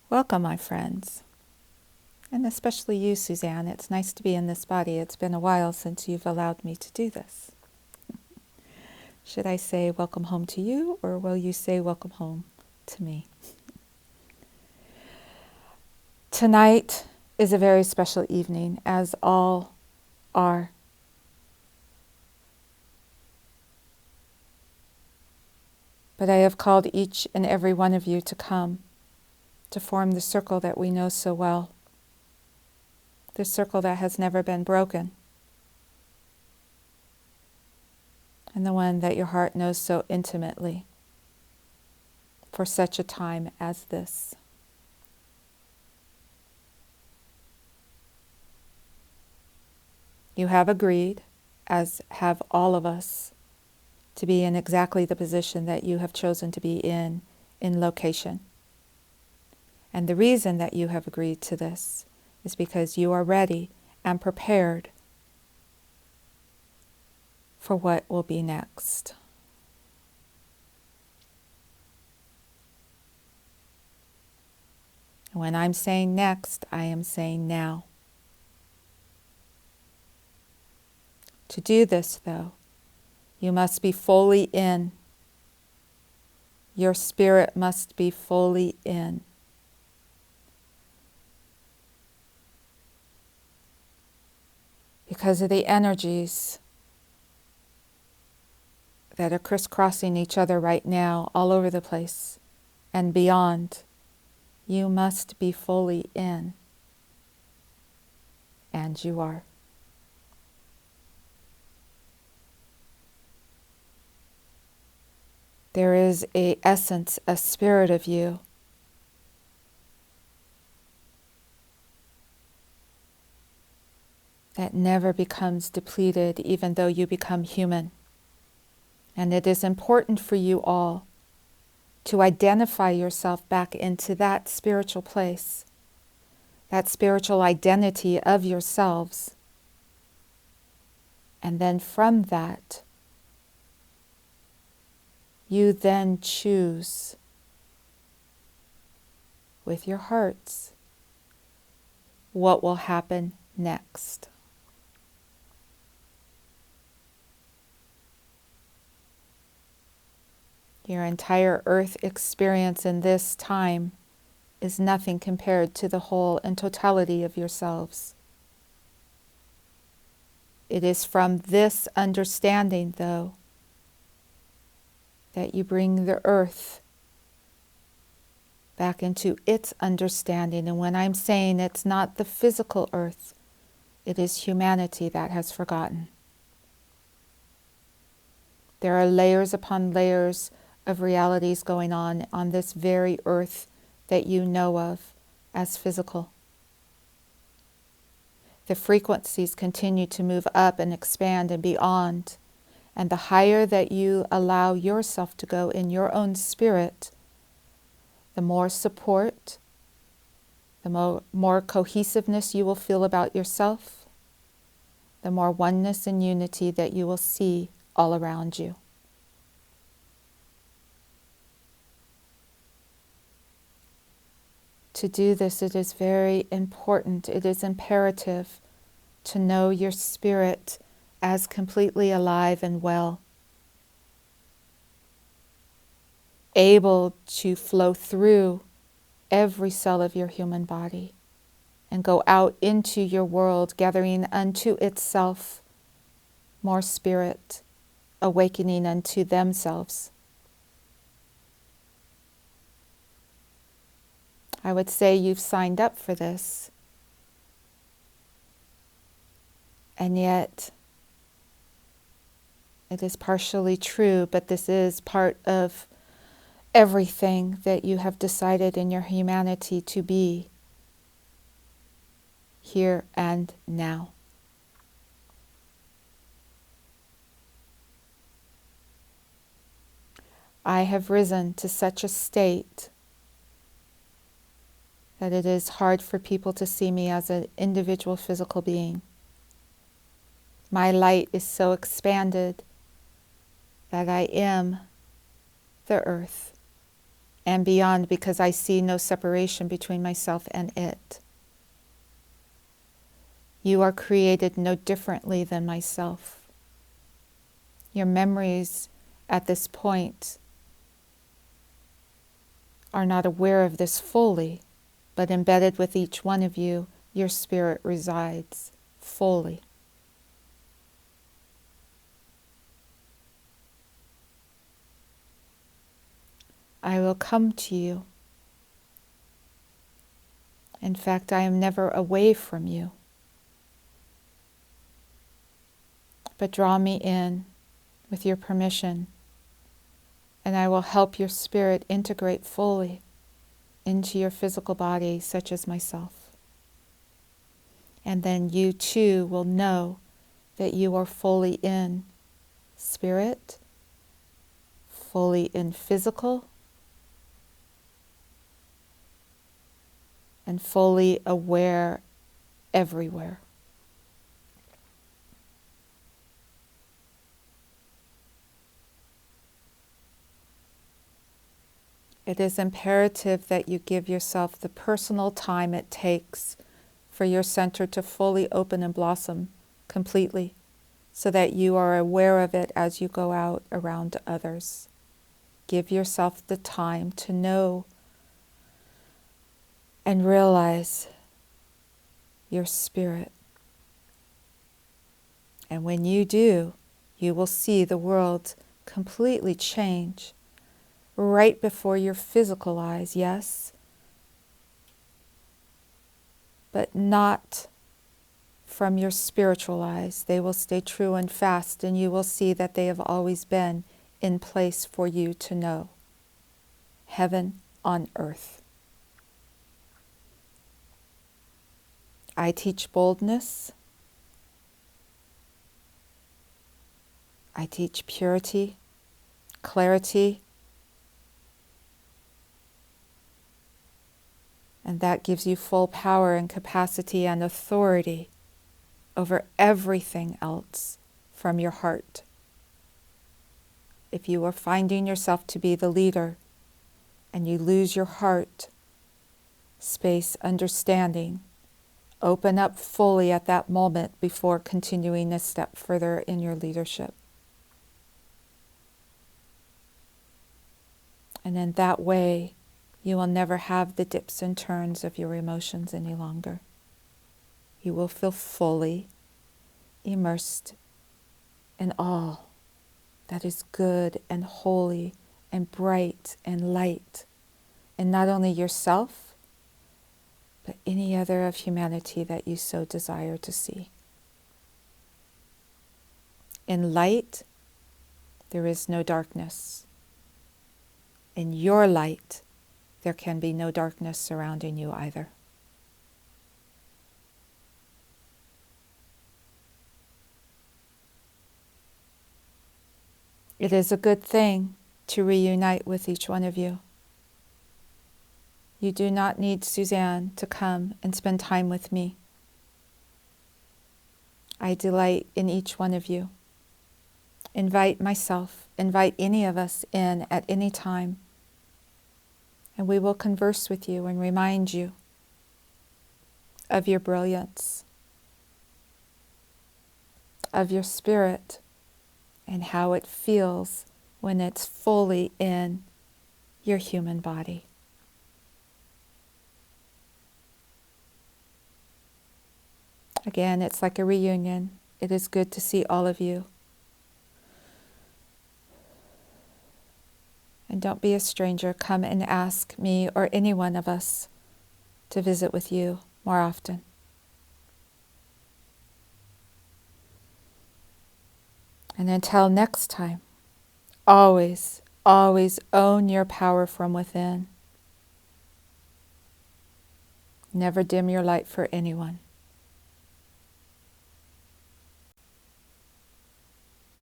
Welcome, my friends, and especially you, Suzanne. It's nice to be in this body. It's been a while since you've allowed me to do this. Should I say welcome home to you, or will you say welcome home to me? Tonight is a very special evening, as all are. But I have called each and every one of you to come, to form the circle that we know so well, the circle that has never been broken, and the one that your heart knows so intimately for such a time as this. You have agreed, as have all of us, to be in exactly the position that you have chosen to be in location. And the reason that you have agreed to this is because you are ready and prepared for what will be next. When I'm saying next, I am saying now. To do this, though, you must be fully in. Your spirit must be fully in. Because of the energies that are crisscrossing each other right now all over the place and beyond, you must be fully in. And you are. There is a essence, a spirit of you that never becomes depleted even though you become human. And it is important for you all to identify yourself back into that spiritual place, that spiritual identity of yourselves. And then from that, you then choose with your hearts what will happen next. Your entire earth experience in this time is nothing compared to the whole and totality of yourselves. It is from this understanding, though, that you bring the earth back into its understanding. And when I'm saying it's not the physical earth, it is humanity that has forgotten. There are layers upon layers of realities going on this very earth that you know of as physical. The frequencies continue to move up and expand and beyond. And the higher that you allow yourself to go in your own spirit, the more support, the more cohesiveness you will feel about yourself, the more oneness and unity that you will see all around you. To do this, it is very important, it is imperative to know your spirit as completely alive and well, able to flow through every cell of your human body and go out into your world, gathering unto itself more spirit, awakening unto themselves. I would say you've signed up for this, and yet it is partially true, but this is part of everything that you have decided in your humanity to be here and now. I have risen to such a state that it is hard for people to see me as an individual physical being. My light is so expanded that I am the earth. and beyond, because I see no separation between myself and it. You are created no differently than myself. Your memories at this point are not aware of this fully, but embedded with each one of you, your spirit resides fully. I will come to you. In fact, I am never away from you. But draw me in with your permission, and I will help your spirit integrate fully into your physical body, such as myself. And then you too will know that you are fully in spirit, fully in physical, and fully aware everywhere. It is imperative that you give yourself the personal time it takes for your center to fully open and blossom completely, so that you are aware of it as you go out around others. Give yourself the time to know and realize your spirit. And when you do, you will see the world completely change right before your physical eyes, yes, but not from your spiritual eyes. They will stay true and fast, and you will see that they have always been in place for you to know. Heaven on earth. I teach boldness. I teach purity, clarity, and that gives you full power and capacity and authority over everything else from your heart. If you are finding yourself to be the leader and you lose your heart, space, understanding, open up fully at that moment before continuing a step further in your leadership. And in that way, you will never have the dips and turns of your emotions any longer. You will feel fully immersed in all that is good and holy and bright and light, and not only yourself, but any other of humanity that you so desire to see. In light, there is no darkness. In your light, there can be no darkness surrounding you either. It is a good thing to reunite with each one of you. You do not need Suzanne to come and spend time with me. I delight in each one of you. Invite myself, invite any of us in at any time, and we will converse with you and remind you of your brilliance, of your spirit, and how it feels when it's fully in your human body. Again, it's like a reunion. It is good to see all of you. And don't be a stranger. Come and ask me or any one of us to visit with you more often. And until next time, always, always own your power from within. Never dim your light for anyone.